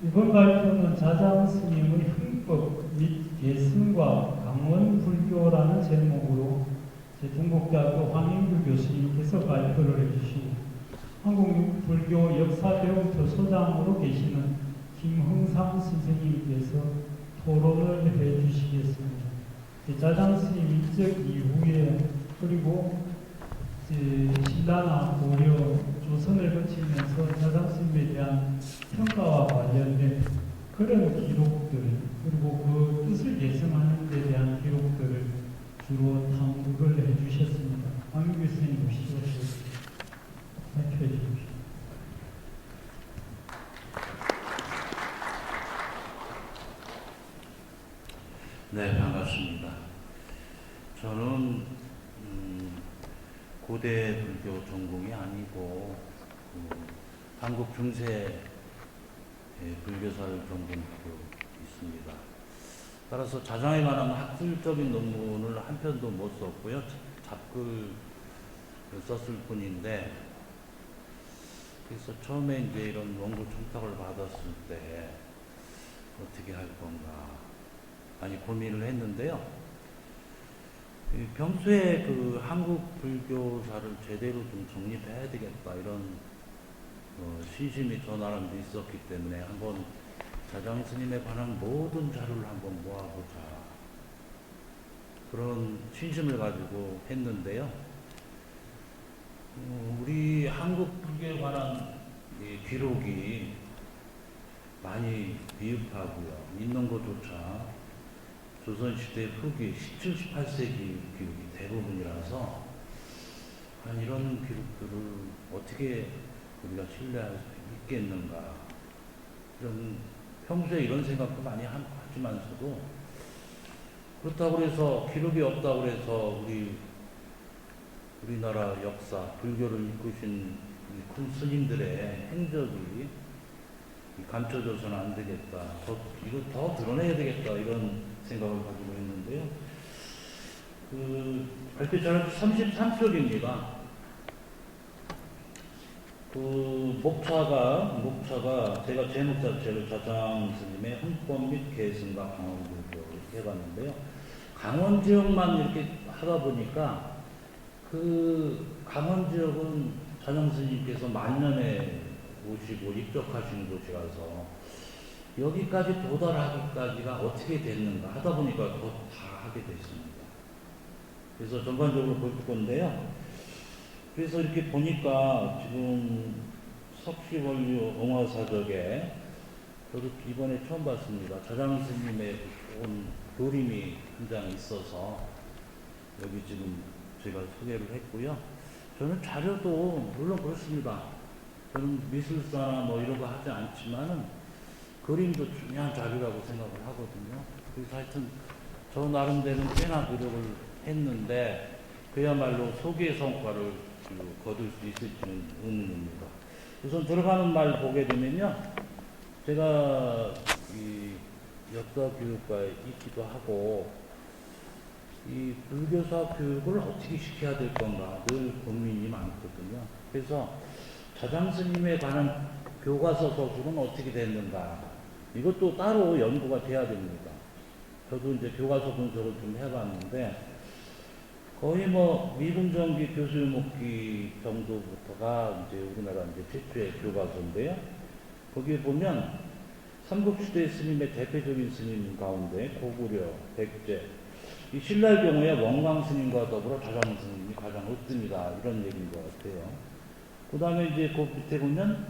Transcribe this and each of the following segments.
이번 발표는 자장 스님의 흥법 및 계승과 강원 불교라는 제목으로 동국대학교 황인규 교수님께서 발표를 해주시고 한국불교 역사배움터 소장으로 계시는 김흥상 선생님께서 토론을 해주시겠습니다. 자장 스님 입적 이후에 그리고 신라나 고려, 조선을 거치면서 자장 스님에 대한 평가와 관련된 그런 기록들 그리고 그 뜻을 계승하는 데 대한 기록들을 주로 탐구를 해주셨습니다. 황인규 스님 모시고 발표해 주십시오. 네, 반갑습니다. 저는 고대 불교 전공이 아니고 한국 중세 불교사를 전공하고 있습니다. 따라서 자장에 관한 학술적인 논문을 한 편도 못 썼고요. 잡글을 썼을 뿐인데, 그래서 처음에 이제 이런 원고 청탁을 받았을 때 어떻게 할 건가 많이 고민을 했는데요. 평소에 그 한국 불교사를 제대로 좀 정립해야 되겠다 이런 신심이 저 나름도 있었기 때문에 한번 자장 스님에 관한 모든 자료를 한번 모아보자 그런 신심을 가지고 했는데요. 우리 한국 불교에 관한 기록이 많이 미흡하고요. 있는 것조차 조선시대 후기 17, 18세기 기록이 대부분이라서 이런 기록들을 어떻게 우리가 신뢰할 수 있겠는가, 이런 평소에 이런 생각도 많이 하지만서도 그렇다고 해서 기록이 없다고 해서 우리나라 역사, 불교를 이끄신 큰 스님들의 행적이 감춰져서는 안 되겠다. 이거 더 드러내야 되겠다. 이런 생각을 가지고 있는데요. 발표 자료 33쪽입니다. 목차가 제가 제목 자체를 자장 스님의 흥법 및 계승과 강원 불교 이렇게 해봤는데요. 강원 지역만 이렇게 하다 보니까 강원 지역은 자장 스님께서 만년에 오시고 입적하신 곳이라서 여기까지 도달하기까지가 어떻게 됐는가 하다 보니까 더 다 하게 됐습니다. 그래서 전반적으로 볼 건데요. 그래서 이렇게 보니까 지금 석시원류 옹화사적에 저도 이번에 처음 봤습니다. 자장 스님의 온 그림이 한 장 있어서 여기 지금 제가 소개를 했고요. 저는 자료도 물론 그렇습니다. 저는 미술사나 뭐 이런 거 하지 않지만은 그림도 중요한 자료라고 생각을 하거든요. 그래서 하여튼 저 나름대로는 꽤나 노력을 했는데 그야말로 소기의 성과를 거둘 수 있을지는 의문입니다. 우선 들어가는 말 보게 되면요. 제가 이 역사 교육과에 있기도 하고 이 불교사 교육을 어떻게 시켜야 될 건가 늘 고민이 많거든요. 그래서 자장 스님에 관한 교과서 서술은 어떻게 됐는가 이것도 따로 연구가 돼야 됩니다. 저도 이제 교과서 분석을 좀 해봤는데 거의 뭐 미분정기 교수목기 정도부터가 이제 우리나라 이제 최초의 교과서인데요. 거기에 보면 삼국시대 스님의 대표적인 스님 가운데 고구려, 백제, 이 신라의 경우에 원광 스님과 더불어 자장 스님이 가장 으뜸이다 이런 얘기인 것 같아요. 그 다음에 이제 그 밑에 보면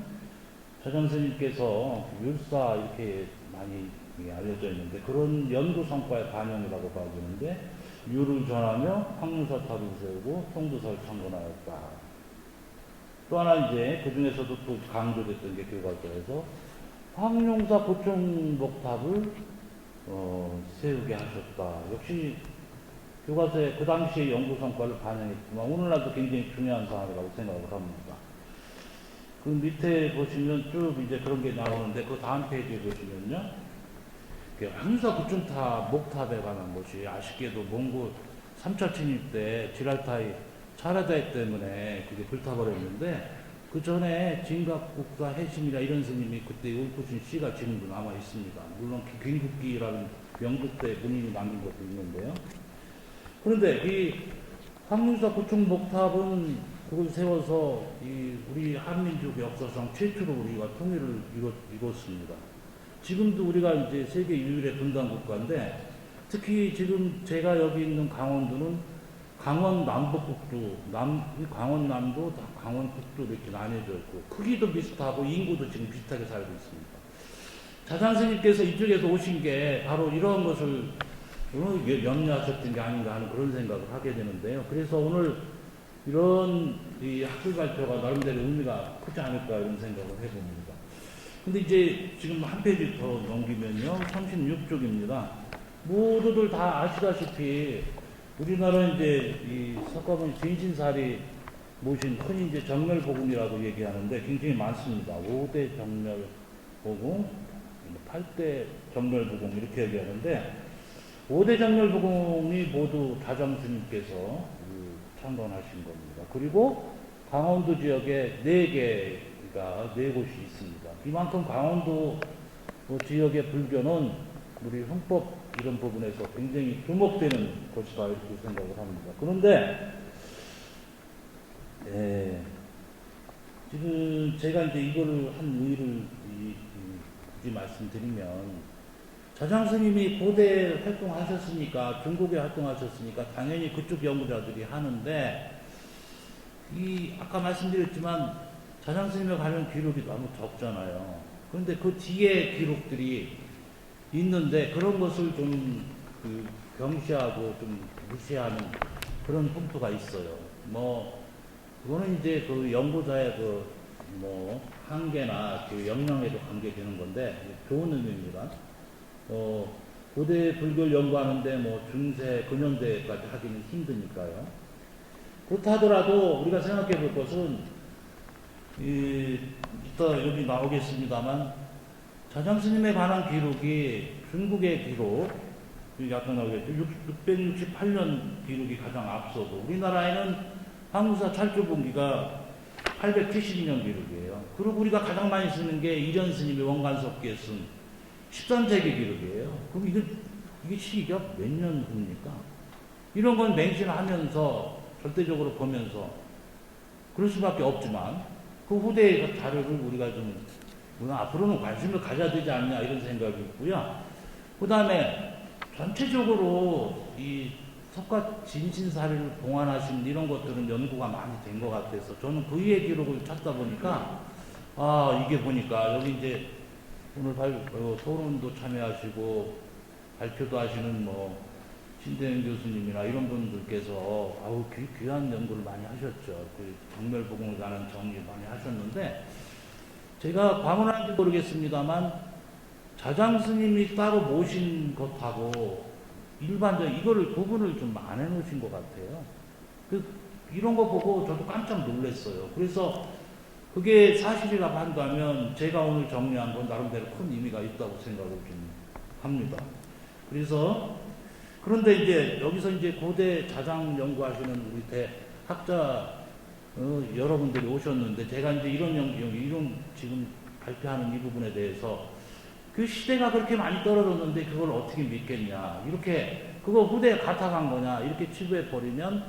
자장 스님께서 율사 이렇게 많이 알려져 있는데 그런 연구 성과의 반영이라고 봐지는데 율을 전하며 황룡사탑을 세우고 통도사를 창건하였다. 또 하나 이제 그 중에서도 또 강조됐던 게 교과서에서 황룡사 보충목탑을 세우게 하셨다. 역시 교과서에 그 당시의 연구 성과를 반영했지만 오늘날도 굉장히 중요한 사항이라고 생각을 합니다. 그 밑에 보시면 쭉 이제 그런 게 나오는데 그 다음 페이지에 보시면요. 황룡사 구층탑 목탑에 관한 것이 아쉽게도 몽골 3차 침입 때 지랄타이 차라다이 때문에 그게 불타버렸는데 그 전에 진갑국사 해심이라 이런 스님이 그때 읊으신 시가 지금도 남아 있습니다. 물론 긴국기라는 명부 때 본인이 남긴 것도 있는데요. 그런데 이 황문사 구축 목탑은 그걸 세워서 우리 한민족 역사상 최초로 우리가 통일을 이뤘습니다. 지금도 우리가 이제 세계 유일의 분단 국가인데, 특히 지금 제가 여기 있는 강원도는 강원 남북국도, 강원남도, 강원북도 이렇게 나뉘어져 있고, 크기도 비슷하고 인구도 지금 비슷하게 살고 있습니다. 자장스님께서 이쪽에서 오신 게 바로 이런 것을 염려하셨던 게 아닌가 하는 그런 생각을 하게 되는데요. 그래서 오늘 이런 이 학술 발표가 나름대로 의미가 크지 않을까 이런 생각을 해봅니다. 근데 이제 지금 한 페이지 더 넘기면요. 36쪽입니다. 모두들 다 아시다시피 우리나라 이제 이 석가모니 진신사리 모신 흔히 이제 정멸복음이라고 얘기하는데 굉장히 많습니다. 5대 정멸복음, 8대 정멸복음 이렇게 얘기하는데 5대 정멸복음이 모두 다정스님께서 창건하신 겁니다. 그리고 강원도 지역에 4 곳이 있습니다. 이만큼 강원도 지역의 불교는 우리 헌법 이런 부분에서 굉장히 주목되는 곳이다 이렇게 생각을 합니다. 그런데 지금 제가 이제 이거를 한 의의를 굳이 말씀드리면 자장스님이 고대 활동하셨으니까 중국에 활동하셨으니까 당연히 그쪽 연구자들이 하는데 아까 말씀드렸지만 자장스님에 관련 기록이 너무 적잖아요. 그런데 그 뒤에 기록들이 있는데 그런 것을 좀 경시하고 좀 무시하는 그런 풍토가 있어요. 그거는 이제 그 연구자의 한계나 역량에도 관계되는 건데 좋은 의미입니다. 고대 불교를 연구하는데 중세, 근현대까지 하기는 힘드니까요. 그렇다 하더라도 우리가 생각해 볼 것은, 이따 여기 나오겠습니다만, 자장스님에 관한 기록이 중국의 기록, 약간 나오겠죠. 668년 기록이 가장 앞서고, 우리나라에는 한국사 찰조본기가 872년 기록이에요. 그리고 우리가 가장 많이 쓰는 게 이전스님이 원간섭기에 쓴 13세기 기록이에요. 그럼 이게 시기가 몇 년 후입니까? 이런 건 맹신하면서 절대적으로 보면서 그럴 수밖에 없지만 그 후대의 자료를 우리가 좀 앞으로는 관심을 가져야 되지 않냐 이런 생각이 있고요. 그 다음에 전체적으로 이 석가 진신사리를 봉안하신 이런 것들은 연구가 많이 된 것 같아서 저는 그 위의 기록을 찾다 보니까 이게 보니까 여기 이제 오늘 토론도 참여하시고 발표도 하시는 신대영 교수님이나 이런 분들께서 귀한 연구를 많이 하셨죠. 그 정멸복음에 관한 정리 많이 하셨는데 제가 과문한지 모르겠습니다만 자장스님이 따로 모신 것하고 일반적인 이거를 구분을 좀 안 해놓으신 것 같아요. 이런 거 보고 저도 깜짝 놀랐어요. 그래서 그게 사실이라고 한다면 제가 오늘 정리한 건 나름대로 큰 의미가 있다고 생각을 좀 합니다. 그런데 이제 여기서 이제 고대 자장 연구하시는 우리 대학자 여러분들이 오셨는데 제가 이제 이런 지금 발표하는 이 부분에 대해서 그 시대가 그렇게 많이 떨어졌는데 그걸 어떻게 믿겠냐, 이렇게 그거 후대에 갖다간 거냐 이렇게 치부해 버리면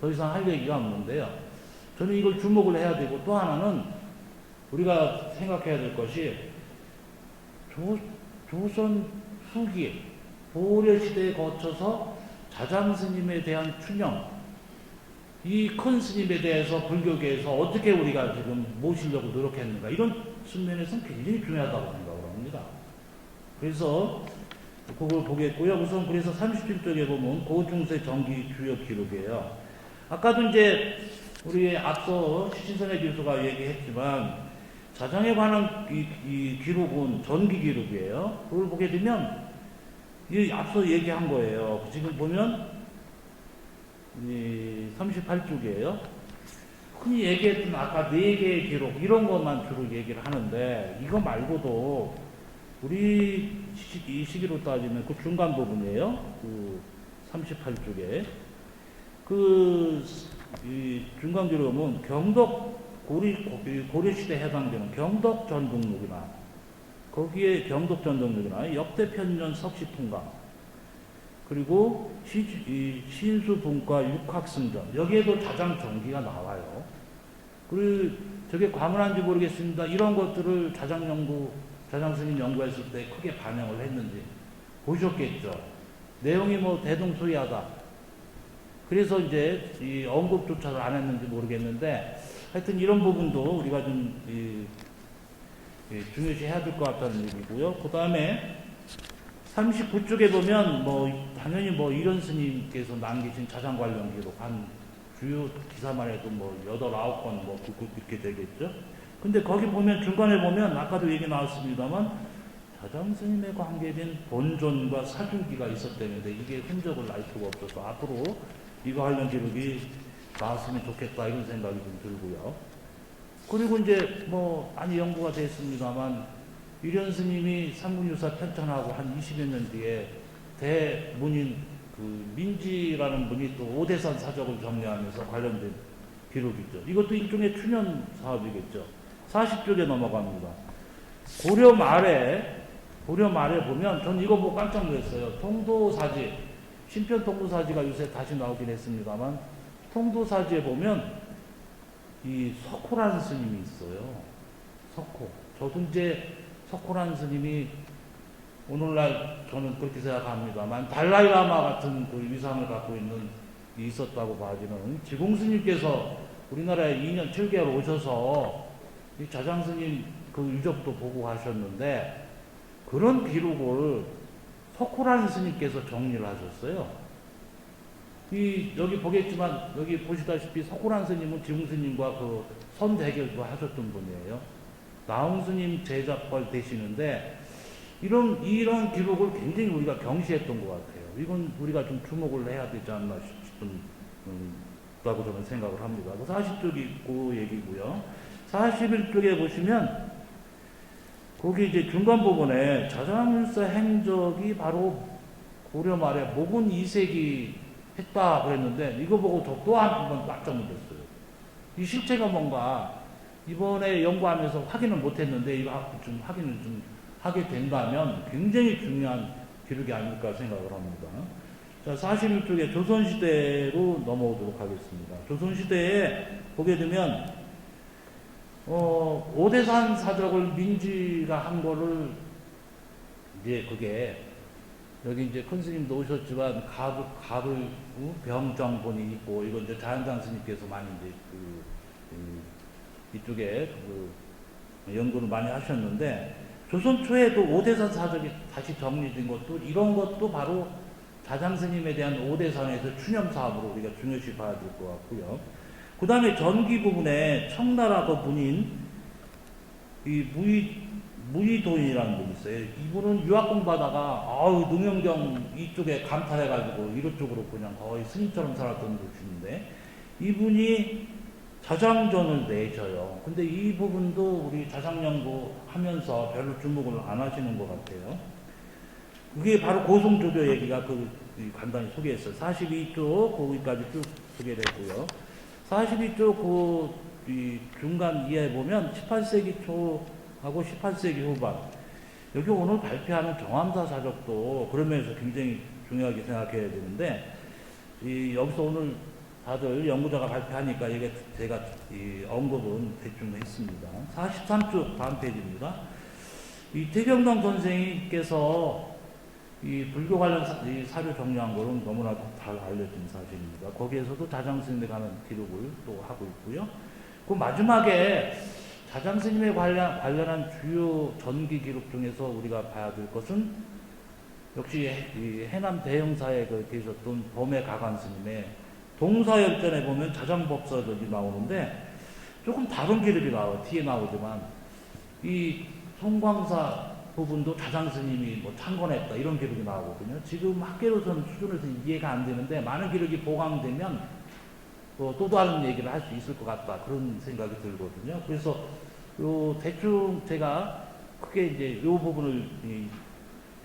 더 이상 할 얘기가 없는데요. 저는 이걸 주목을 해야 되고, 또 하나는 우리가 생각해야 될 것이 조선 후기 고려시대에 거쳐서 자장스님에 대한 추념, 이 큰 스님에 대해서 불교계에서 어떻게 우리가 지금 모시려고 노력했는가, 이런 측면에서는 굉장히 중요하다고 생각을 합니다. 그래서 그걸 보겠고요. 우선 그래서 37쪽에 보면 고중세 정기 주요 기록이에요. 아까도 이제 우리 앞서 신선혜 교수가 얘기했지만 자장에 관한 이 기록은 전기 기록이에요. 그걸 보게 되면 이 앞서 얘기한 거예요. 지금 보면 이 38쪽이에요. 흔히 얘기했던 아까 4개의 기록 이런 것만 주로 얘기를 하는데 이거 말고도 우리 이 시기로 따지면 그 중간 부분이에요. 그 38쪽에 이 중간 기록은 경덕 고려시대에 해당되는 경덕전등록이나 거기에 경덕전등록이나 역대편년 석시통감 그리고 신수분과 육학승전 여기에도 자장정기가 나와요. 그리고 저게 과문한지 모르겠습니다. 이런 것들을 자장스님 연구했을 때 크게 반영을 했는지 보셨겠죠. 내용이 뭐 대동소이하다. 그래서 이제 이 언급조차도 안 했는지 모르겠는데 하여튼 이런 부분도 우리가 좀 중요시 해야 될 것 같다는 얘기고요. 그 다음에 39쪽에 보면 뭐 당연히 뭐 이런 스님께서 남기신 자장 관련 기록 한 주요 기사만 해도 뭐 8, 9건 뭐 그렇게 되겠죠. 근데 거기 보면 중간에 보면 아까도 얘기 나왔습니다만 자장 스님에 관계된 본존과 사주기가 있었다는데 이게 흔적을 알 수가 없어서 앞으로 이거 관련 기록이 나왔으면 좋겠다 이런 생각이 좀 들고요. 그리고 이제 뭐 많이 연구가 됐습니다만 유련 스님이 삼국유사 편찬하고 한 20여 년 뒤에 대문인 그 민지라는 분이 또 오대산 사적을 정리하면서 관련된 기록이죠. 이것도 일종의 추년 사업이겠죠. 40쪽에 넘어갑니다. 고려 말에 보면 전 이거 보고 깜짝 놀랐어요. 통도사지, 신편 통도사지가 요새 다시 나오긴 했습니다만 통도사지에 보면 이 석호라는 스님이 있어요. 석호. 저도 이제 석호라는 스님이 오늘날 저는 그렇게 생각합니다만 달라이라마 같은 그 위상을 갖고 있었다고 봐지는 지공스님께서 우리나라에 2년 7개월 오셔서 이 자장스님 그 유적도 보고 가셨는데 그런 기록을 석호라는 스님께서 정리를 하셨어요. 여기 보겠지만 여기 보시다시피 석호라는 스님은 지공스님과 그 선대결도 하셨던 분이에요. 나홍스님 제자뻘 되시는데 이런 기록을 굉장히 우리가 경시했던 것 같아요. 이건 우리가 좀 주목을 해야 되지 않나 싶다고 저는 생각을 합니다. 40쪽이 그 얘기고요. 41쪽에 보시면 거기 이제 중간 부분에 자장일서 행적이 바로 고려 말에 목은 2세기 했다 그랬는데 이거 보고 저 또 한 번 깜짝 놀랐어요. 이 실체가 뭔가 이번에 연구하면서 확인을 못했는데 이거 좀 확인을 좀 하게 된다면 굉장히 중요한 기록이 아닐까 생각을 합니다. 자, 41쪽에 조선시대로 넘어오도록 하겠습니다. 조선시대에 보게 되면 오대산 사적을 민지가 한 거를 이제 그게 여기 이제 큰 스님도 오셨지만 가을 병정본이 있고 이건 이제 자연장 스님께서 많이 이제 이쪽에 연구를 많이 하셨는데 조선 초에도 오대산 사적이 다시 정리된 것도 이런 것도 바로 자장 스님에 대한 오대산에서 추념 사업으로 우리가 중요시 봐야 될 것 같고요. 그 다음에 전기 부분에 청나라 그 분인 이 무의도인이라는 분이 있어요. 이분은 유학 공부하다가 능영경 이쪽에 감탄해가지고 이쪽으로 그냥 거의 스님처럼 살았던 분인데 이분이 자장전을 내셔요. 근데 이 부분도 우리 자장 연구하면서 별로 주목을 안 하시는 것 같아요. 그게 바로 고성조교 얘기가 간단히 소개했어요. 42쪽 거기까지 쭉 소개를 했고요. 42쪽 이 중간 이하에 보면 18세기 초하고 18세기 후반 여기 오늘 발표하는 정암사 사적도 그런 면에서 굉장히 중요하게 생각해야 되는데 여기서 오늘 다들 연구자가 발표하니까 이게 제가 언급은 대충 했습니다. 43쪽 다음 페이지입니다. 이 태경동 선생님께서 이 불교 관련 사료 정리한 거는 너무나 잘 알려진 사실입니다. 거기에서도 자장스님에 관한 기록을 또 하고 있고요. 그 마지막에 자장스님에 관련한 주요 전기 기록 중에서 우리가 봐야 될 것은 역시 이 해남 대형사에 계셨던 범의 가관스님의 동사열전에 보면 자장법사적이 나오는데 조금 다른 기록이 나와요. 뒤에 나오지만 이 송광사 부분도 자장스님이 뭐 창건했다 이런 기록이 나오거든요. 지금 학계로서는 수준에서 이해가 안 되는데 많은 기록이 보강되면 또 다른 얘기를 할 수 있을 것 같다 그런 생각이 들거든요. 그래서 대충 제가 크게 이제 이 부분을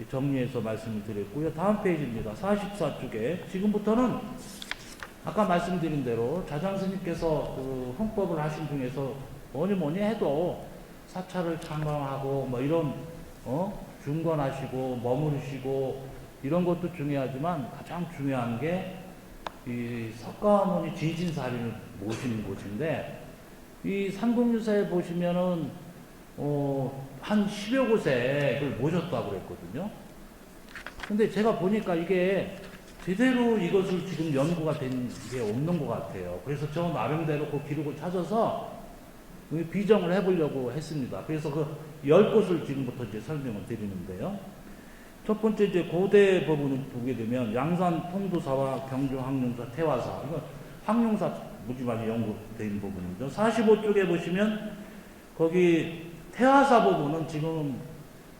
정리해서 말씀을 드렸고요. 다음 페이지입니다. 44쪽에 지금부터는 아까 말씀드린 대로 자장스님께서 그 헌법을 하신 중에서 뭐니 해도 사찰을 창건하고 뭐 이런 중건하시고 머무르시고 이런 것도 중요하지만 가장 중요한 게 이 석가모니 진신사리를 모시는 곳인데, 이 삼국유사에 보시면은 한 10여 곳에 그걸 모셨다고 그랬거든요. 근데 제가 보니까 이게 제대로 이것을 지금 연구가 된 게 없는 것 같아요. 그래서 저 나름대로 그 기록을 찾아서 비정을 해보려고 했습니다. 그래서 그 10곳을 지금부터 이제 설명을 드리는데요. 첫 번째 이제 고대 부분을 보게 되면 양산 통도사와 경주 황룡사 태화사, 이거 황룡사 무지 많이 연구된 부분이죠. 45쪽에 보시면 거기 태화사 부분은 지금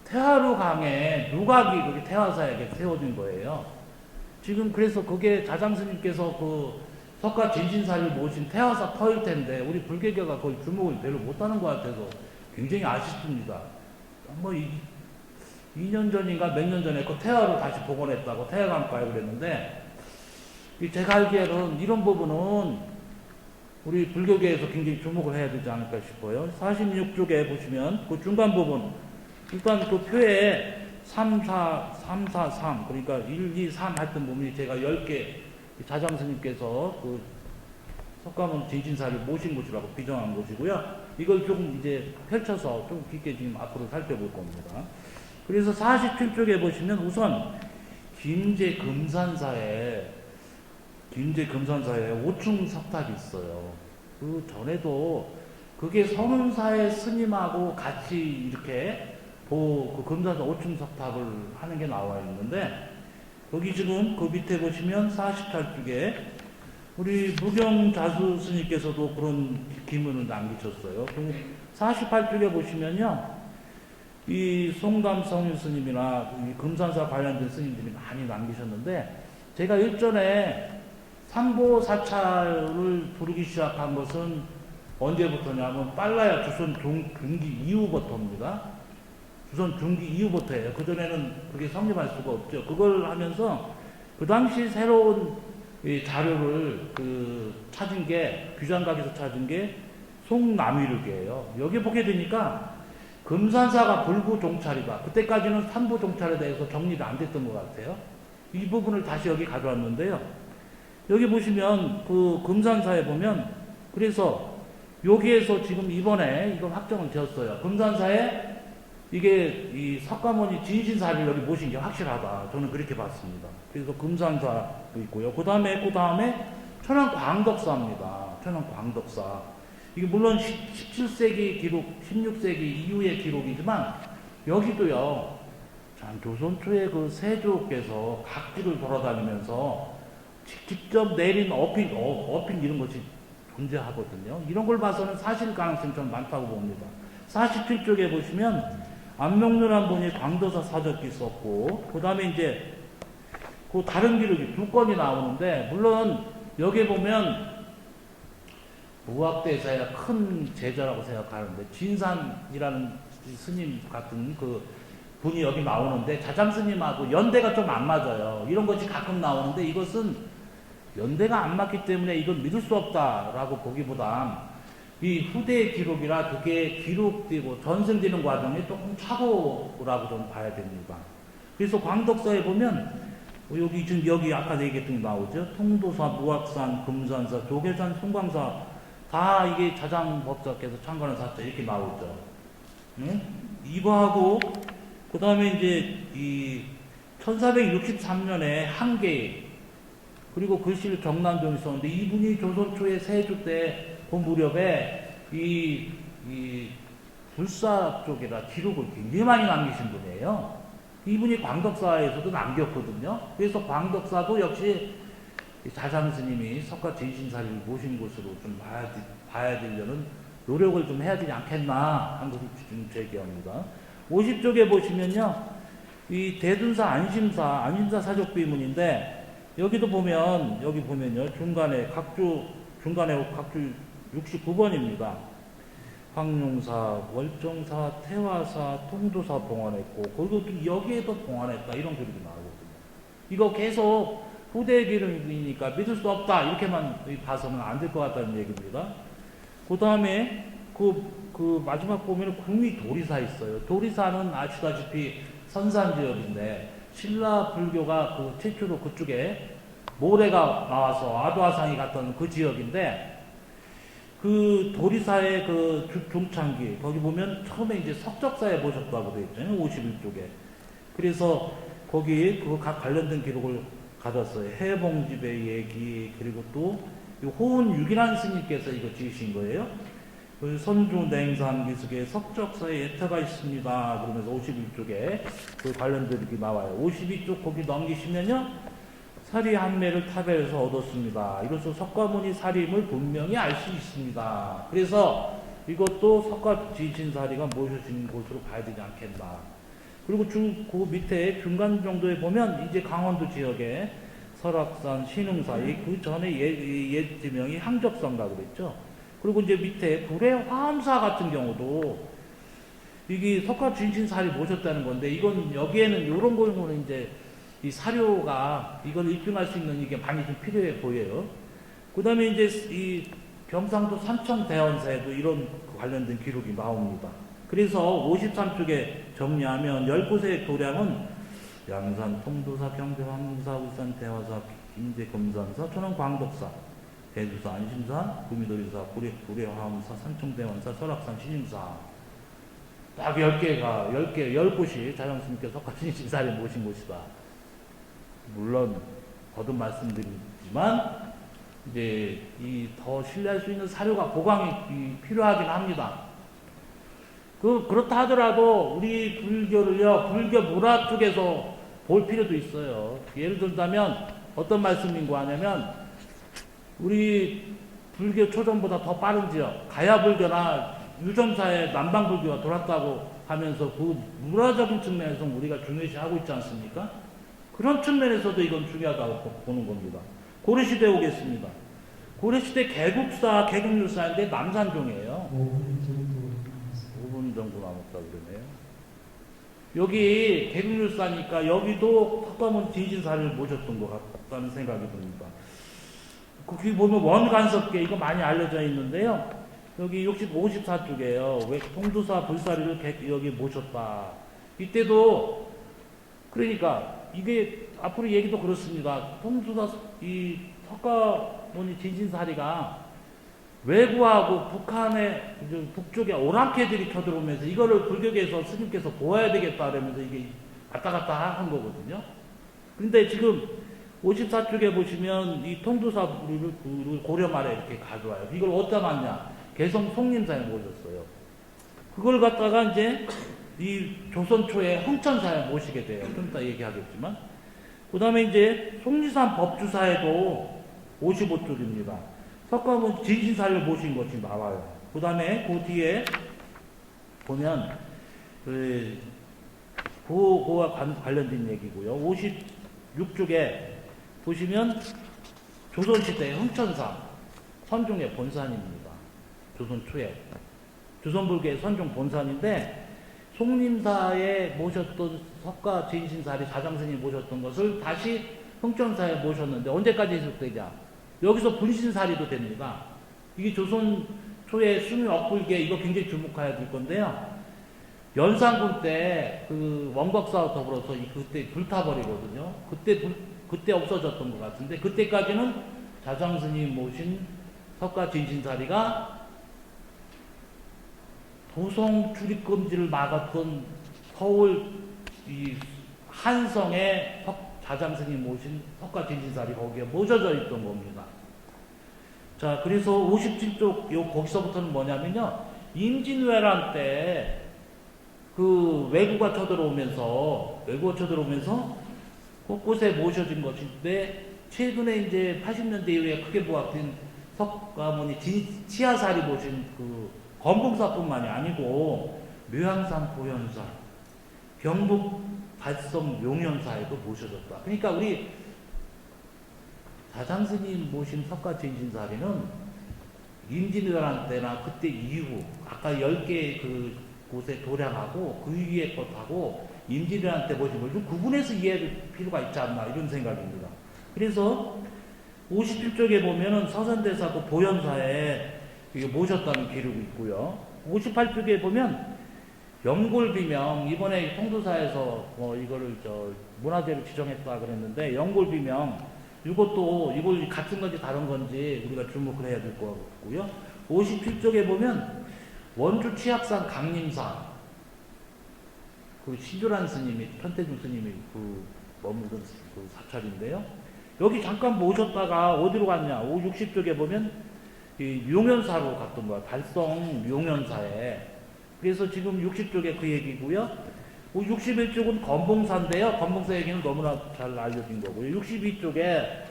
태화루 강에 누각이 거기 태화사에게 세워진 거예요. 지금 그래서 그게 자장스님께서 그 석가 진신사를 모신 태화사 터일 텐데 우리 불개교가 거의 주목을 별로 못하는 것 같아서 굉장히 아쉽습니다. 뭐 2년 전인가 몇 년 전에 그 태화로 다시 복원했다고 태화강가에 그랬는데, 제가 알기에는 이런 부분은 우리 불교계에서 굉장히 주목을 해야 되지 않을까 싶어요. 46쪽에 보시면 그 중간 부분, 일단 그 표에 3, 4, 3, 그러니까 1, 2, 3 했던 부분이 제가 10개 자장스님께서 그 석가모니 진신사를 모신 곳이라고 비정한 곳이고요. 이걸 조금 이제 펼쳐서 좀 깊게 지금 앞으로 살펴볼 겁니다. 그래서 47쪽에 보시면 우선 김제 금산사에 5층 석탑이 있어요. 그 전에도 그게 선운사의 스님하고 같이 이렇게 그 금산사 5층 석탑을 하는 게 나와 있는데, 거기 지금 그 밑에 보시면 48쪽에 우리 무경자수 스님께서도 그런 기문을 남기셨어요. 48쪽에 보시면요, 이 송감성유 스님이나 이 금산사 관련된 스님들이 많이 남기셨는데, 제가 일전에 삼보사찰을 부르기 시작한 것은 언제부터냐면 빨라야 조선 중기 이후부터입니다. 조선 중기 이후부터예요. 그전에는 그게 성립할 수가 없죠. 그걸 하면서 그 당시 새로운 이 자료를 찾은 게, 규장각에서 찾은 게 송남위륵이에요. 여기 보게 되니까 금산사가 불구종찰이다. 그때까지는 삼부종찰에 대해서 정리가 안 됐던 것 같아요. 이 부분을 다시 여기 가져왔는데요. 여기 보시면 그 금산사에 보면, 그래서 여기에서 지금 이번에 이걸 확정을 되었어요. 금산사에 이게 이 석가모니 진신사를 여기 모신 게 확실하다. 저는 그렇게 봤습니다. 그래서 금산사도 있고요. 그 다음에 천안광덕사입니다. 천안광덕사. 이게 물론 17세기 기록, 16세기 이후의 기록이지만 여기도요, 참 조선 초에 그 세조께서 각지를 돌아다니면서 직접 내린 어핀 이런 것이 존재하거든요. 이런 걸 봐서는 사실 가능성이 좀 많다고 봅니다. 47쪽에 보시면 안명률한 분이 광도사 사적기 썼고, 그 다음에 이제 그 다른 기록이 2건이 나오는데, 물론 여기 보면 무학대사의 큰 제자라고 생각하는데 진산이라는 스님 같은 그 분이 여기 나오는데 자장스님하고 연대가 좀 안 맞아요. 이런 것이 가끔 나오는데 이것은 연대가 안 맞기 때문에 이건 믿을 수 없다라고 보기보다 이 후대의 기록이라 그게 기록되고 전승되는 과정에 조금 착오라고 좀 봐야 됩니다. 그래서 광덕사에 보면 여기 지금 여기 아까 얘기했던 게 나오죠. 통도사, 무학산, 금산사, 조계산, 송광사 다 이게 자장법사께서 창건한 사자 이렇게 나오죠. 응? 이거하고 그 다음에 이제 이 1463년에 한계 그리고 글씨를 정남정이 썼는데 이분이 조선 초의 세조 때 그 무렵에 이 불사 쪽에다 기록을 굉장히 많이 남기신 분이에요. 이분이 광덕사에서도 남겼거든요. 그래서 광덕사도 역시 자장스님이 석가 진신사를 모신 곳으로 좀 봐야 되려는 노력을 좀 해야 되지 않겠나 한 것을 지금 제기합니다. 50쪽에 보시면요, 이 대둔사 안심사 사적비문인데 여기도 보면 여기 보면요 중간에 각주 69번입니다. 황룡사, 월정사, 태화사, 통도사 봉헌했고 그리고 여기에도 봉헌했다 이런 글이 나오거든요. 이거 계속 후대 기록이니까 믿을 수 없다 이렇게만 봐서는 안 될 것 같다는 얘기입니다. 그 다음에 그 마지막 보면 궁위 도리사 있어요. 도리사는 아시다시피 선산 지역인데 신라 불교가 그 최초로 그쪽에 모래가 나와서 아도아상이 갔던 그 지역인데 그 도리사의 그 중창기 거기 보면 처음에 이제 석적사에 모셨다고 되어 있잖아요. 51쪽에. 그래서 거기 그 각 관련된 기록을 가졌어요. 해봉집의 얘기 그리고 또 호은 유기란 스님께서 이거 지으신 거예요. 그 선조 냉산 기슭에 석적사에 예태가 있습니다. 그러면서 51쪽에 그 관련된 게 나와요. 52쪽 거기 넘기시면요. 사리 한매를 타벨에서 얻었습니다. 이로써 석가모니 사림을 분명히 알 수 있습니다. 그래서 이것도 석가 지신사리가 모셔진 곳으로 봐야 되지 않겠나. 그리고 그 밑에 중간 정도에 보면 이제 강원도 지역에 설악산, 신흥사이 그 전에 옛 지명이 항적성가 그랬죠. 그리고 이제 밑에 불의 화엄사 같은 경우도 이게 석가 진신사리 모셨다는 건데 이건 여기에는 이런 거는 이제 이 사료가 이걸 입증할 수 있는 이게 많이 좀 필요해 보여요. 그 다음에 이제 이 경상도 삼청대원사에도 이런 관련된 기록이 나옵니다. 그래서 53쪽에 정리하면 10곳의 도량은 양산, 통도사, 경대, 황금사, 울산, 대화사, 김제, 금산사, 천안, 광덕사, 대주사, 안심사, 구미도리사, 구례, 화엄사, 산청대원사, 설악산, 신임사 딱 10곳이 자장스님께서 석가진신사를 모신 곳이다. 물론 거듭 말씀드리지만 이제 이 더 신뢰할 수 있는 사료가 보강이 필요하긴 합니다. 그렇다 하더라도 우리 불교를요 불교 문화 쪽에서 볼 필요도 있어요. 예를 들자면 어떤 말씀인 거 하냐면 우리 불교 초전보다 더 빠른 지역 가야 불교나 유점사에 남방 불교가 돌았다고 하면서 그 문화적인 측면에서 우리가 중요시하고 있지 않습니까? 그런 측면에서도 이건 중요하다고 보는 겁니다. 고려시대 오겠습니다. 고려시대 개국사, 개국률사인데 남산종이에요. 5분 정도 남았다 그러네요. 여기 개국률사니까 여기도 석가모니 진신사를 모셨던 것 같다는 생각이 듭니다. 거기 보면 원간섭계 이거 많이 알려져 있는데요. 여기 54쪽에요. 왜 통도사 불사리를 여기 모셨다. 이때도 그러니까 이게 앞으로 얘기도 그렇습니다. 통도사 이 석가모니 진신사리가 외구하고 북한의 북쪽에 오랑캐들이 쳐들어오면서 이거를 불교계에서 스님께서 보아야 되겠다 그러면서 이게 왔다 갔다 한 거거든요. 그런데 지금 54쪽에 보시면 이 통도사를 고려 말에 이렇게 가져와요. 이걸 어디다 놨냐? 개성 송림사에 모셨어요. 그걸 갖다가 이제 이 조선 초에 흥천사에 모시게 돼요. 좀 이따 얘기하겠지만. 그 다음에 이제 속리산 법주사에도 55쪽입니다. 석가모니 진신사를 모신 것이 나와요. 그 다음에 그 뒤에 보면 그와 관련된 얘기고요. 56쪽에 보시면 조선시대 흥천사 선종의 본산입니다. 조선 초에 조선불교의 선종 본산인데 송림사에 모셨던 석가 진신사리 자장스님이 모셨던 것을 다시 흥천사에 모셨는데 언제까지 지속되냐? 여기서 분신사리도 됩니다. 이게 조선 초의 수미 억불계 이거 굉장히 주목해야 될 건데요. 연산군 때 그 원국사와 더불어서 그때 불타버리거든요. 그때 없어졌던 것 같은데 그때까지는 자장스님 모신 석가 진신사리가 도성 출입금지를 막았던 서울 이 한성에 자장스님 모신 석가 진신사리 거기에 모셔져 있던 겁니다. 자, 그래서 57쪽 거기서부터는 뭐냐면요. 임진왜란 때 그 외구가 쳐들어오면서 곳곳에 모셔진 것인데 최근에 이제 80년대 이후에 크게 부각된 석가모니 치하사리 모신 그 건봉사뿐만이 아니고 묘향산 보현사, 경북 발성 용현사에도 모셔졌다. 그러니까 우리 자장스님 모신 석가 진신사리는 임진왜란 때나 그때 이후 아까 10개 그 곳에 도량하고 그 위에 것하고 임진왜란 때 모신 걸 좀 구분해서 이해할 필요가 있지 않나 이런 생각입니다. 그래서 57쪽에 보면은 서산대사 그 보현사에 이게 모셨다는 기록이 있고요. 58쪽에 보면 영골비명, 이번에 통도사에서 뭐 이거를 문화재로 지정했다 그랬는데, 영골비명, 이것도 이걸 같은 건지 다른 건지 우리가 주목을 해야 될 것 같고요. 57쪽에 보면 원주 치악산 강림사, 그 시조란 스님이, 편태중 스님이 그 머무르던 그 사찰인데요. 여기 잠깐 모셨다가 어디로 갔냐? 60쪽에 보면 이 용연사로 갔던 거야. 달성 용연사에. 그래서 지금 60쪽에 그 얘기고요. 61쪽은 건봉사인데요. 건봉사 얘기는 너무나 잘 알려진 거고요. 62쪽에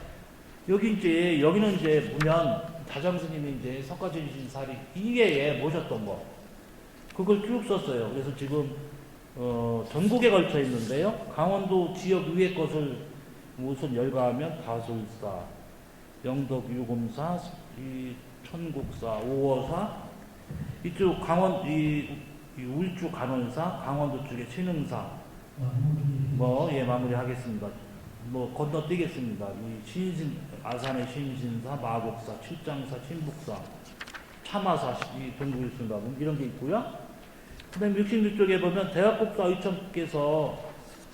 여기는 이제 보면 다정스님이 이제 석가진신사리 이계에 모셨던 거, 그걸 쭉 썼어요. 그래서 지금 전국에 걸쳐 있는데요. 강원도 지역 위의 것을 우선 열거하면 다솔사, 영덕 유금사, 이 천국사, 오어사, 이쪽 울주 간원사, 강원도 쪽에 신흥사, 마무리하겠습니다. 건너뛰겠습니다. 이 아산의 신신사, 마곡사, 칠장사, 신북사, 참화사, 이 동구일순가분 이런 게 있고요. 그 다음에 66쪽에 보면 대학국사 의천께서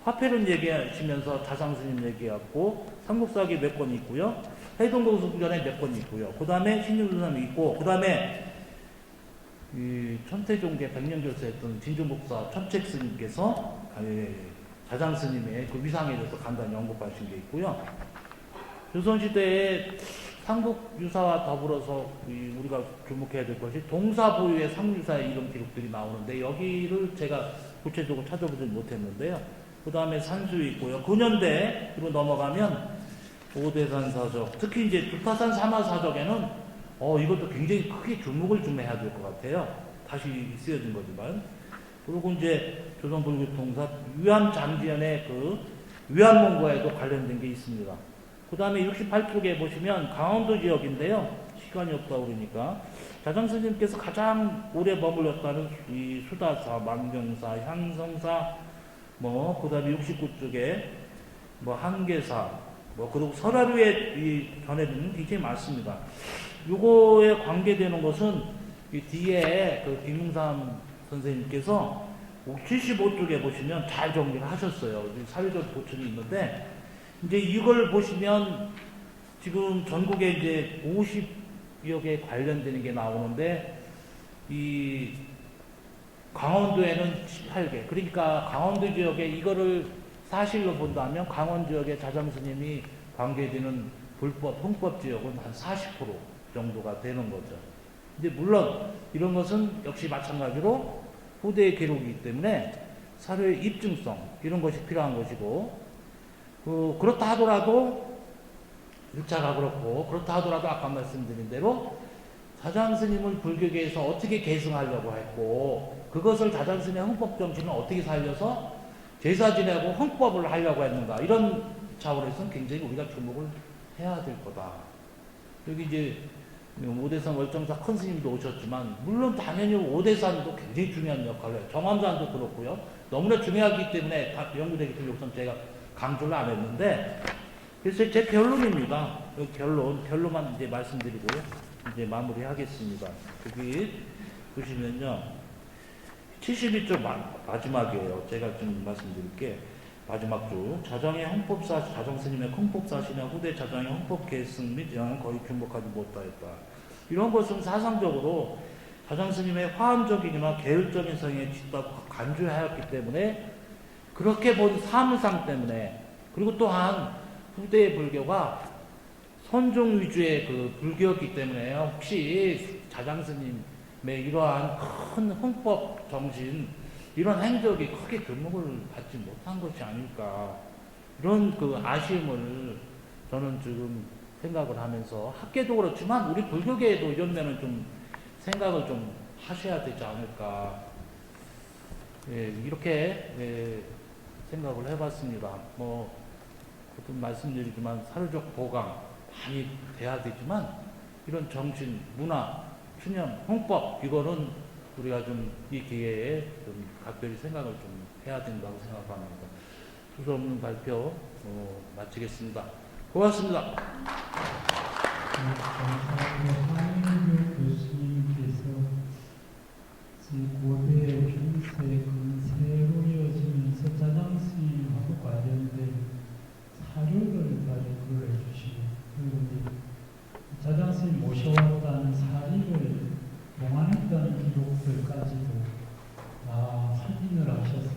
화폐론 얘기하시면서 자상스님 얘기하고, 삼국사기 몇 건 있고요. 해동도수전에 몇 건 있고요. 그 다음에 신유수삼이 있고, 그 다음에 이 천태종계 백년결사 했던 진중복사 천책스님께서 자장스님의 그 위상에 대해서 간단히 언급하신 게 있고요. 조선시대에 삼국유사와 더불어서 우리가 주목해야 될 것이 동사보유의 삼유사의 이런 기록들이 나오는데, 여기를 제가 구체적으로 찾아보지 못했는데요. 그 다음에 산수 있고요. 근현대로 넘어가면 오대산 사적, 특히 이제 두타산 사마사적에는 이것도 굉장히 크게 주목을 좀 해야 될 것 같아요. 다시 쓰여진 거지만. 그리고 이제 조선불교통사 위암장지연의 그 위암문과에도 관련된 게 있습니다. 그 다음에 68쪽에 보시면 강원도 지역인데요. 시간이 없다 그러니까 자장스님께서 가장 오래 머물렀다는 이 수다사, 망경사, 향성사, 그 다음에 69쪽에 한계사, 그리고 설화류에 전해드는 굉장히 많습니다. 요거에 관계되는 것은 이 뒤에 그 김웅삼 선생님께서 75쪽에 보시면 잘 정리를 하셨어요. 사회적 보충이 있는데, 이제 이걸 보시면 지금 전국에 이제 50여 개 관련되는 게 나오는데, 이 강원도에는 18개. 그러니까 강원도 지역에 이거를 사실로 본다면 강원 지역의 자장스님이 관계되는 불법, 형법 지역은 한 40% 정도가 되는 거죠. 이제 물론 이런 것은 역시 마찬가지로 후대의 기록이기 때문에 사료의 입증성 이런 것이 필요한 것이고, 그렇다 하더라도 1차가 그렇다 하더라도 아까 말씀드린 대로 자장스님을 불교계에서 어떻게 계승하려고 했고, 그것을 자장스님의 헌법 정신을 어떻게 살려서 제사 지내고 헌법을 하려고 했는가, 이런 차원에서는 굉장히 우리가 주목을 해야 될 거다. 여기 이제 오대산 월정사 큰 스님도 오셨지만, 물론 당연히 오대산도 굉장히 중요한 역할을 해요. 정암산도 그렇고요. 너무나 중요하기 때문에 연구되기 필요해서 제가 강조를 안 했는데, 그래서 제 결론입니다. 결론만 이제 말씀드리고요. 이제 마무리하겠습니다. 여기 보시면요. 72쪽 마지막이에요. 제가 좀 말씀드릴게. 마지막 주. 자정의 헌법사, 자정스님의 헌법사시나 후대 자정의 헌법 계승 및 영향을 거의 중복하지 못하였다. 이런 것은 사상적으로 자정스님의 화음적이거나 계율적인 성에 짙다고 간주하였기 때문에, 그렇게 본 사무상 때문에, 그리고 또한 후대의 불교가 선종 위주의 그 불교였기 때문에 혹시 자장스님의 이러한 큰 헌법 정신, 이런 행적이 크게 주목을 받지 못한 것이 아닐까, 이런 그 아쉬움을 저는 지금 생각을 하면서, 학계도 그렇지만 우리 불교계에도 이런 면은 좀 생각을 좀 하셔야 되지 않을까, 이렇게 생각을 해봤습니다. 거듭 말씀드리지만 사료적 보강 많이 돼야 되지만, 이런 정신, 문화, 추념, 헌법, 이거는 우리가 좀 이 기회에 좀 각별히 생각을 좀 해야 된다고 생각합니다. 두서없는 발표 마치겠습니다. 고맙습니다. 감사합니다. 황인규 교수님께서 고대 중세 근세로 이어지면서 자장 스님하고 관련된 사료들을 가지고 해주시고, 그리고 이제 자장 스님 모셔왔다는 사리를 봉안했던 기록들까지도 다 확인을 하셔서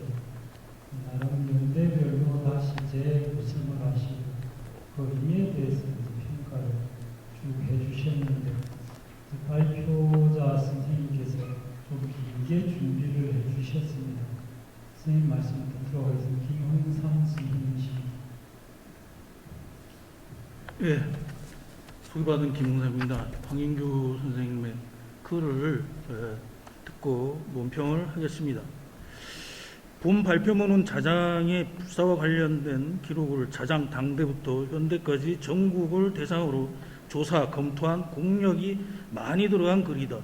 나름 연대별로 다시 재구성을 하시고 거기에 대해서 이제 평가를 쭉 해주셨는데, 발표자 선생님께서 좀 길게 준비를 해주셨습니다. 선생님 말씀 듣도록 하겠습니다. 김흥상 선생님이십니다. 예, 소개받은 김웅삼입니다. 황인규 선생님의 글을 듣고 논평을 하겠습니다. 본 발표문은 자장의 불사와 관련된 기록을 자장 당대부터 현대까지 전국을 대상으로 조사, 검토한 공력이 많이 들어간 글이다.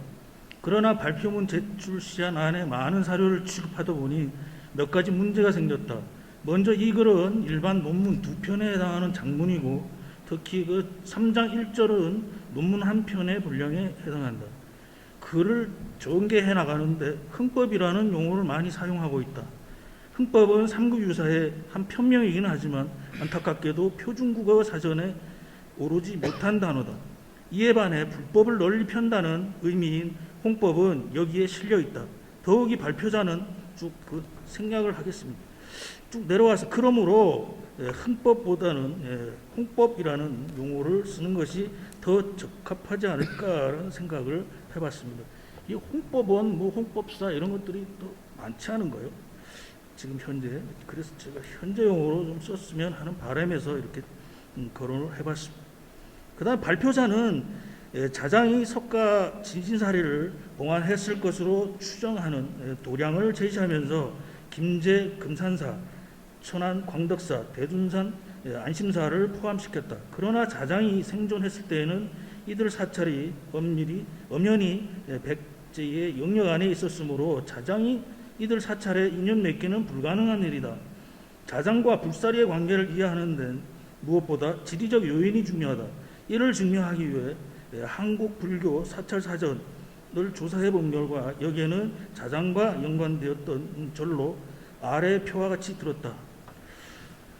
그러나 발표문 제출 시한 안에 많은 사료를 취급하다 보니 몇 가지 문제가 생겼다. 먼저 이 글은 일반 논문 2편에 해당하는 장문이고, 특히 그 3장 1절은 논문 한 편의 분량에 해당한다. 글을 전개해 나가는데 흥법이라는 용어를 많이 사용하고 있다. 흥법은 3급 유사의 한 편명이긴 하지만 안타깝게도 표준국어 사전에 오르지 못한 단어다. 이에 반해 불법을 널리 편다는 의미인 홍법은 여기에 실려 있다. 더욱이 발표자는 쭉 그 생략을 하겠습니다. 쭉 내려와서 그러므로 흥법보다는 홍법이라는 용어를 쓰는 것이 더 적합하지 않을까라는 생각을 해봤습니다. 이 홍법은 뭐 홍법사 이런 것들이 또 많지 않은 거예요. 지금 현재. 그래서 제가 현재 용어로 좀 썼으면 하는 바람에서 이렇게 거론을 해봤습니다. 그 다음 발표자는 자장이 석가 진신사리를 봉안했을 것으로 추정하는 도량을 제시하면서 김제 금산사, 천안 광덕사, 대둔산 안심사를 포함시켰다. 그러나 자장이 생존했을 때에는 이들 사찰이 엄연히 백제의 영역 안에 있었으므로 자장이 이들 사찰에 인연 맺기는 불가능한 일이다. 자장과 불사리의 관계를 이해하는 데는 무엇보다 지리적 요인이 중요하다. 이를 증명하기 위해 한국 불교 사찰 사전을 조사해 본 결과 여기에는 자장과 연관되었던 절로 아래 표와 같이 들었다.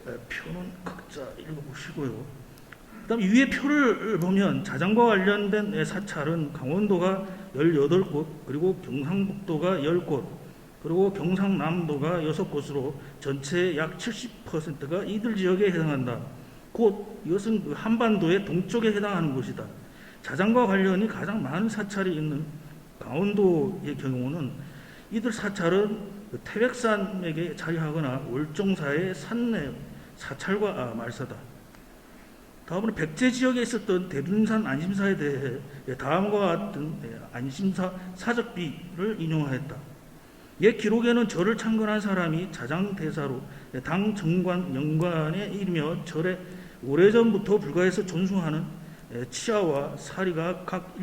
표는 각자 읽어보시고요. 그다음 위에 표를 보면 자장과 관련된 사찰은 강원도가 18곳, 그리고 경상북도가 10곳, 그리고 경상남도가 6곳으로 전체의 약 70%가 이들 지역에 해당한다. 곧 이것은 그 한반도의 동쪽에 해당하는 곳이다. 자장과 관련이 가장 많은 사찰이 있는 강원도의 경우는 이들 사찰은 태백산맥에 자리하거나 월정사의 산내 사찰과 말사다. 다음으로 백제 지역에 있었던 대둔산 안심사에 대해 다음과 같은 안심사 사적비를 인용하였다. 옛 기록에는 절을 창건한 사람이 자장대사로 당 정관 영관에 이르며 절에 오래전부터 불가해서 존숭하는 치아와 사리가 각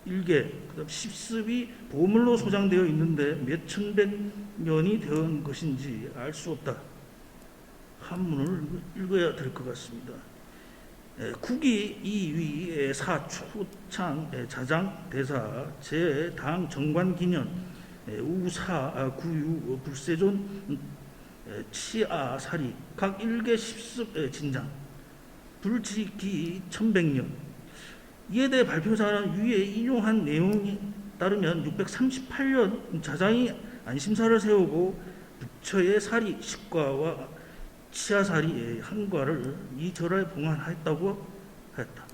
일개, 십습이 보물로 소장되어 있는데 몇 천백 년이 된 것인지 알 수 없다. 한문을 읽어야 될 것 같습니다. 국이 이위 사초창 자장 대사 제당 정관 기년 우사 구유 불세존 치아 사리 각 일개 십습 진장 불지기 1100년. 이에 대해 발표자는 위에 인용한 내용에 따르면 638년 자장이 안심사를 세우고 부처의 사리 십과와 치아사리의 한과를 이 절에 봉안하였다고 했다.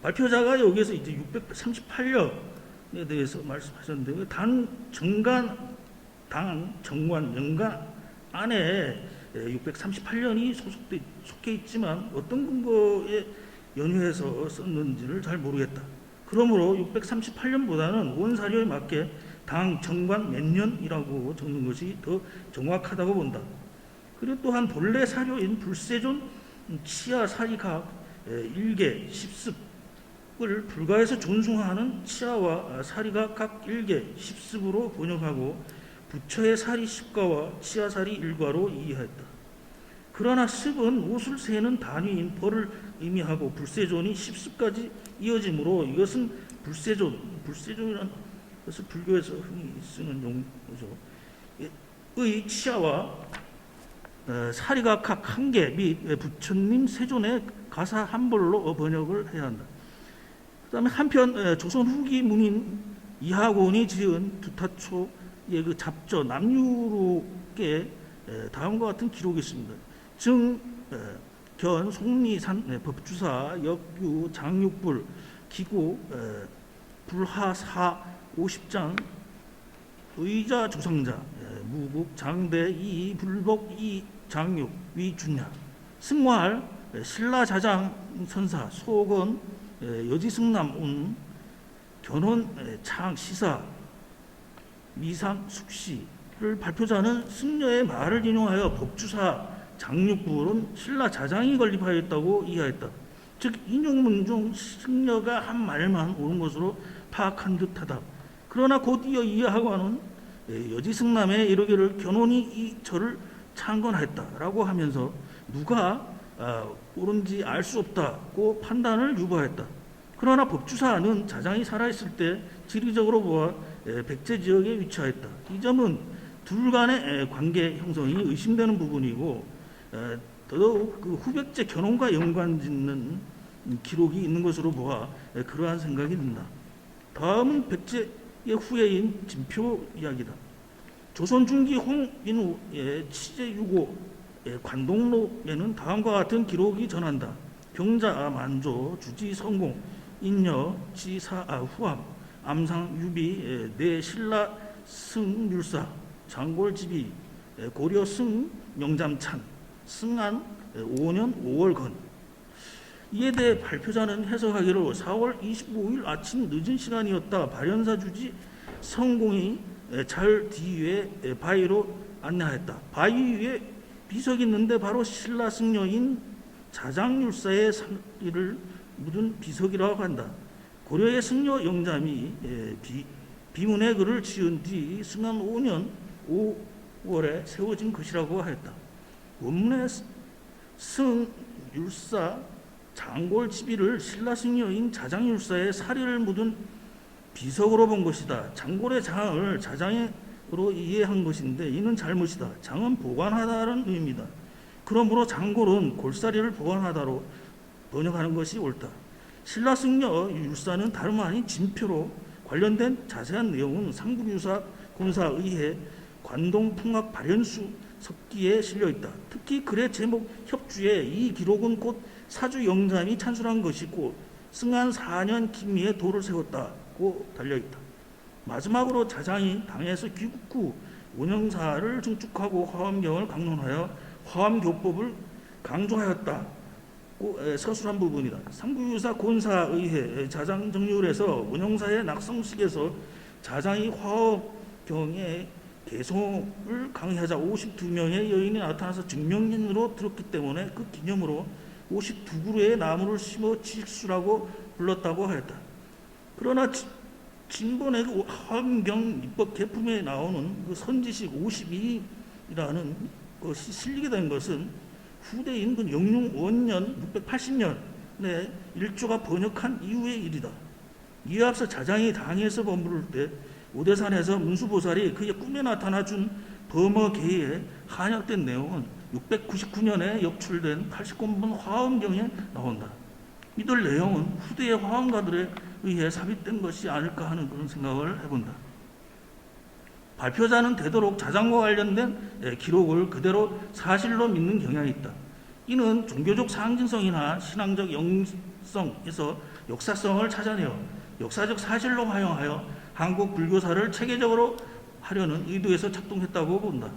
발표자가 여기서 이제 638년에 대해서 말씀하셨는데 당 정관 연간 안에 638년이 속해 있지만 어떤 근거에 연유해서 썼는지를 잘 모르겠다. 그러므로 638년보다는 원사료에 맞게 당 정관 몇 년이라고 적는 것이 더 정확하다고 본다. 그리고 또한 본래 사료인 불세존 치아 사리각 일개 십습을 불가해서 존숭하는 치아와 사리가 각 일개 십습으로 번역하고 부처의 사리 십과와 치아 사리 일과로 이해했다. 그러나 습은 옷을 세는 단위인 벌을 의미하고 불세존이 10습까지 이어지므로 이것은 불세존이라는 것을 불교에서 흔히 쓰는 용어죠. 의 치아와 사리가 각 한 개 및 부처님 세존의 가사 한 벌로 번역을 해야 한다. 그다음에 한편 조선 후기 문인 이하곤이 지은 두타초의 그 잡저 남유록에 다음과 같은 기록이 있습니다. 견 속리산 법주사 역유 장육불 기고 불하사 50장 의자 조상자 무국 장대 이 불복 이 장육 위준야 승활 신라자장 선사 소건 여지승남 운 견혼 창시사 미상 숙시를 발표자는 승려의 말을 인용하여 법주사 장육불은 신라자장이 건립하였다고 이해했다. 즉 인용문 중 승려가 한 말만 옳은 것으로 파악한 듯하다. 그러나 곧 이어 이해하고는 여지승남에 이르기를 견혼이 이 절을 창건하였다라고 하면서 누가 옳은지 알 수 없다고 판단을 유보했다. 그러나 법주사는 자장이 살아있을 때 지리적으로 보아 백제 지역에 위치하였다. 이 점은 둘 간의 관계 형성이 의심되는 부분이고 더더욱 그 후백제 견혼과 연관짓는 기록이 있는 것으로 보아 그러한 생각이 든다. 다음은 백제의 후예인 진표 이야기다. 조선 중기 홍인우의 치제유고 관동록에는 다음과 같은 기록이 전한다. 경자 만조 주지 성공 인여 지사 후암 암상 유비 내 신라 승율사 장골지비 고려 승 명잠찬 승안 5년 5월건. 이에 대해 발표자는 해석하기로 4월 25일 아침 늦은 시간이었다. 발현사 주지 성공이 절 뒤에 바위로 안내하였다. 바위 위에 비석이 있는데 바로 신라 승려인 자장율사의 사리를 묻은 비석이라고 한다. 고려의 승려 영잠이 비문의 글을 지은 뒤 승안 5년 5월에 세워진 것이라고 하였다. 원문의 승율사 장골지비를 신라 승려인 자장율사의 사리를 묻은 비석으로 본 것이다. 장골의 장을 자장으로 이해한 것인데 이는 잘못이다. 장은 보관하다는 의미입니다. 그러므로 장골은 골사리를 보관하다로 번역하는 것이 옳다. 신라 승려 율사는 다름 아닌 진표로 관련된 자세한 내용은 상국유사 곤사의해 관동풍악 발현수 석기에 실려 있다. 특히 글의 제목 협주에 이 기록은 곧 사주 영잠이 찬술한 것이고 승안 4년 김미에 도를 세웠다고 달려있다. 마지막으로 자장이 당에서 귀국 후 원영사를 증축하고 화엄경을 강론하여 화엄교법을 강조하였다고 서술한 부분이다. 상국유사 곤사의해 자장정률에서 원영사의 낙성식에서 자장이 화엄경의 개송을 강의하자 52명의 여인이 나타나서 증명인으로 들었기 때문에 그 기념으로 52그루의 나무를 심어 칠수라고 불렀다고 하였다. 그러나 진본의 그 화엄경 입법 개품에 나오는 그 선지식 52라는 것이 실리게 된 것은 후대인 그 영융 원년 680년에 일조가 번역한 이후의 일이다. 이에 앞서 자장이 당에서 머무를 때 오대산에서 문수보살이 그의 꿈에 나타나 준 범어계에 한약된 내용은 699년에 역출된 80권분 화엄경에 나온다. 이들 내용은 후대의 화엄가들에 의해 삽입된 것이 아닐까 하는 그런 생각을 해본다. 발표자는 되도록 자장과 관련된 기록을 그대로 사실로 믿는 경향이 있다. 이는 종교적 상징성이나 신앙적 영성에서 역사성을 찾아내어 역사적 사실로 활용하여 한국 불교사를 체계적으로 하려는 의도에서 작동했다고 본다.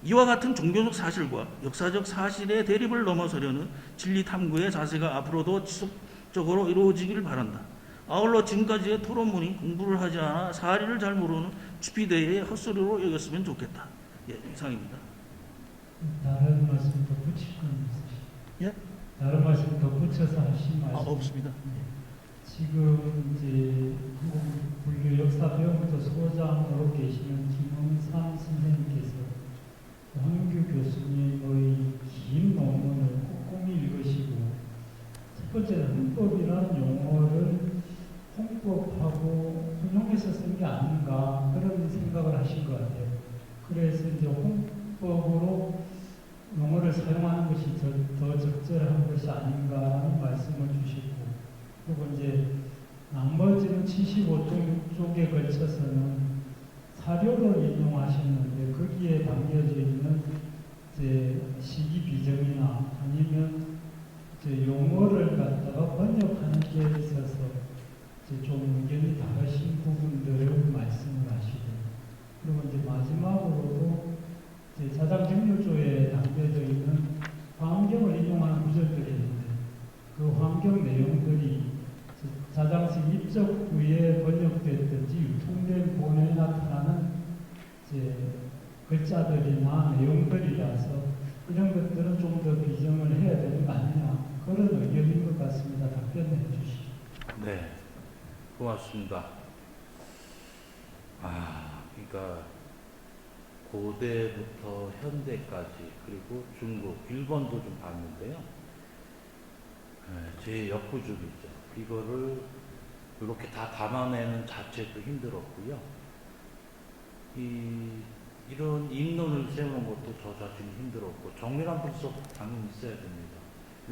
이와 같은 종교적 사실과 역사적 사실의 대립을 넘어서려는 진리 탐구의 자세가 앞으로도 지속적으로 이루어지기를 바란다. 아울러 지금까지의 토론문이 공부를 하지 않아 사리를 잘 모르는 주피대의 헛소리로 여겼으면 좋겠다. 예, 이상입니다. 다른 말씀 덧붙일 건 있으시죠? 예? 다른 말씀 덧붙여서 하신 말씀. 없습니다. 지금 이제 한국 불교 역사배움부터 소장으로 계시는 김홍삼 선생님께서 황윤규 교수님의 긴 헌법하고 혼용해서 쓴 게 아닌가 그런 생각을 하신 것 같아요. 그래서 이제 헌법으로 용어를 사용하는 것이 더 적절한 것이 아닌가라는 말씀을 주시고, 그리고 이제 나머지는 75쪽에 걸쳐서는 사료를 인용하셨는데 거기에 담겨져 있는 이제 시기 비정이나 아니면 이제 용어를 갖다가 번역하는 데 있어서 이제 좀 의견이 다르신 부분들을 말씀을 하시고, 그리고 이제 마지막으로도 이제 자장정률조에 담겨져 있는 환경을 인용하는 구절들이 있는데 그 환경 내용들이 자장식 입적 후에 번역됐든지 유통된 본에 나타나는 이제 글자들이나 내용들이라서 이런 것들은 좀 더 비정을 해야 되는 거 아니냐 그런 의견인 것 같습니다. 답변해 주시죠. 네, 고맙습니다. 그러니까 고대부터 현대까지 그리고 중국, 일본도 좀 봤는데요. 제 역부족이죠. 이거를 이렇게 다 담아내는 자체도 힘들었고요. 이런 입론을 세우는 것도 저 자신이 힘들었고, 정밀한 분석 당연히 있어야 됩니다.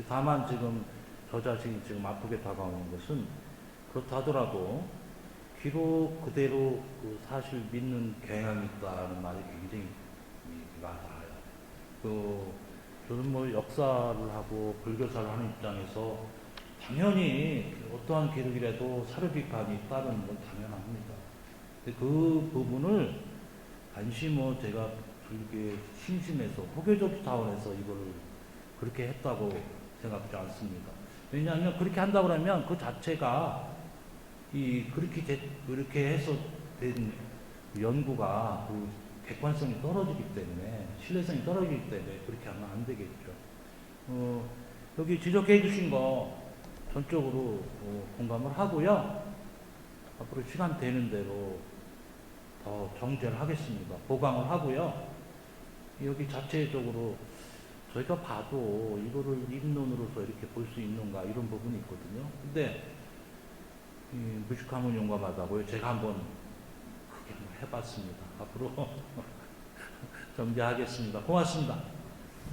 다만 지금 저 자신이 지금 아프게 다가오는 것은 그렇다 하더라도 기록 그대로 그 사실 믿는 경향이 있다는 말이 굉장히 많아요. 저는 뭐 역사를 하고 불교사를 하는 입장에서 당연히 어떠한 기록이라도 사료 비판이 따르는 건 당연합니다. 근데 그 부분을 단지 뭐 제가 불교에 심심해서 호교적 차원에서 이거를 그렇게 했다고 생각하지 않습니다. 왜냐하면 그렇게 한다고 하면 그 자체가 그렇게 해서 된 연구가 그 객관성이 떨어지기 때문에, 신뢰성이 떨어지기 때문에 그렇게 하면 안 되겠죠. 여기 지적해 주신 거 전적으로 공감을 하고요. 앞으로 시간 되는 대로 더 정제를 하겠습니다. 보강을 하고요. 여기 자체적으로 저희가 봐도 이거를 입론으로서 이렇게 볼 수 있는가 이런 부분이 있거든요. 근데 무식하면 용감하다고요. 제가 한번 크게 한번 해봤습니다. 앞으로 정리하겠습니다. 고맙습니다.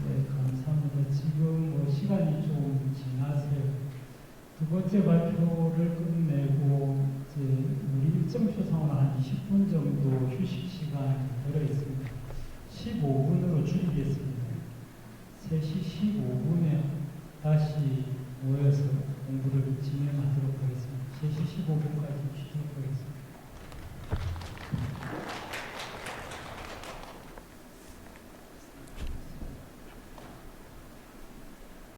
네, 감사합니다. 지금 뭐 시간이 좀 지나서요. 두 번째 발표를 끝내고 이제 우리 일정 표상으로 한 20분 정도 휴식 시간 들어 있습니다. 15분으로 줄이겠습니다. 3시 15분에 다시 모여서 공부를 진행하도록 하겠습니다. 3시 15분까지